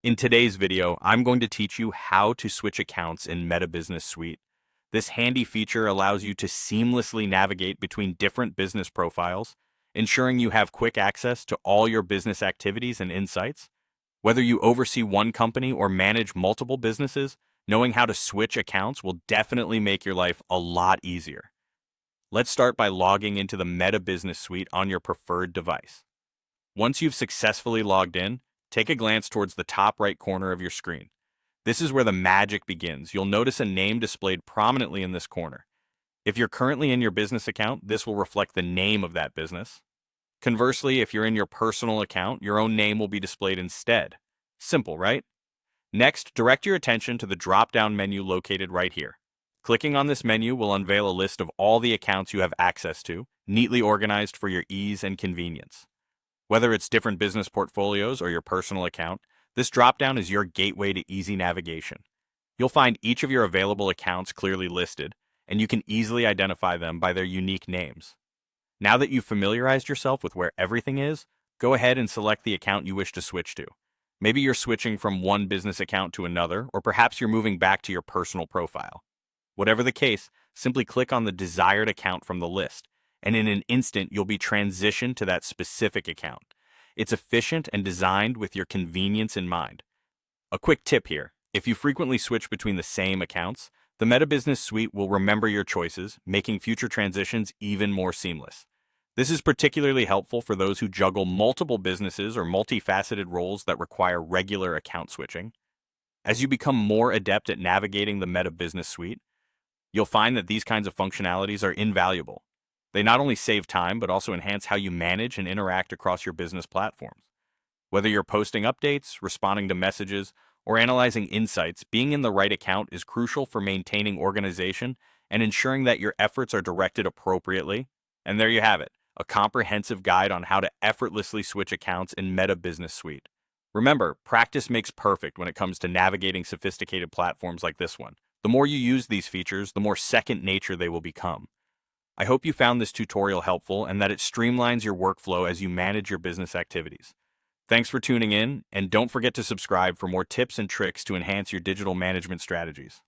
In today's video, I'm going to teach you how to switch accounts in Meta Business Suite. This handy feature allows you to seamlessly navigate between different business profiles, ensuring you have quick access to all your business activities and insights. Whether you oversee one company or manage multiple businesses, knowing how to switch accounts will definitely make your life a lot easier. Let's start by logging into the Meta Business Suite on your preferred device. Once you've successfully logged in, take a glance towards the top right corner of your screen. This is where the magic begins. You'll notice a name displayed prominently in this corner. If you're currently in your business account, this will reflect the name of that business. Conversely, if you're in your personal account, your own name will be displayed instead. Simple, right? Next, direct your attention to the drop-down menu located right here. Clicking on this menu will unveil a list of all the accounts you have access to, neatly organized for your ease and convenience. Whether it's different business portfolios or your personal account, this dropdown is your gateway to easy navigation. You'll find each of your available accounts clearly listed, and you can easily identify them by their unique names. Now that you've familiarized yourself with where everything is, go ahead and select the account you wish to switch to. Maybe you're switching from one business account to another, or perhaps you're moving back to your personal profile. Whatever the case, simply click on the desired account from the list, and in an instant you'll be transitioned to that specific account. It's efficient and designed with your convenience in mind. A quick tip here: if you frequently switch between the same accounts, the Meta Business Suite will remember your choices, making future transitions even more seamless. This is particularly helpful for those who juggle multiple businesses or multifaceted roles that require regular account switching. As you become more adept at navigating the Meta Business Suite, you'll find that these kinds of functionalities are invaluable. They not only save time, but also enhance how you manage and interact across your business platforms. Whether you're posting updates, responding to messages, or analyzing insights, being in the right account is crucial for maintaining organization and ensuring that your efforts are directed appropriately. And there you have it, a comprehensive guide on how to effortlessly switch accounts in Meta Business Suite. Remember, practice makes perfect when it comes to navigating sophisticated platforms like this one. The more you use these features, the more second nature they will become. I hope you found this tutorial helpful and that it streamlines your workflow as you manage your business activities. Thanks for tuning in, and don't forget to subscribe for more tips and tricks to enhance your digital management strategies.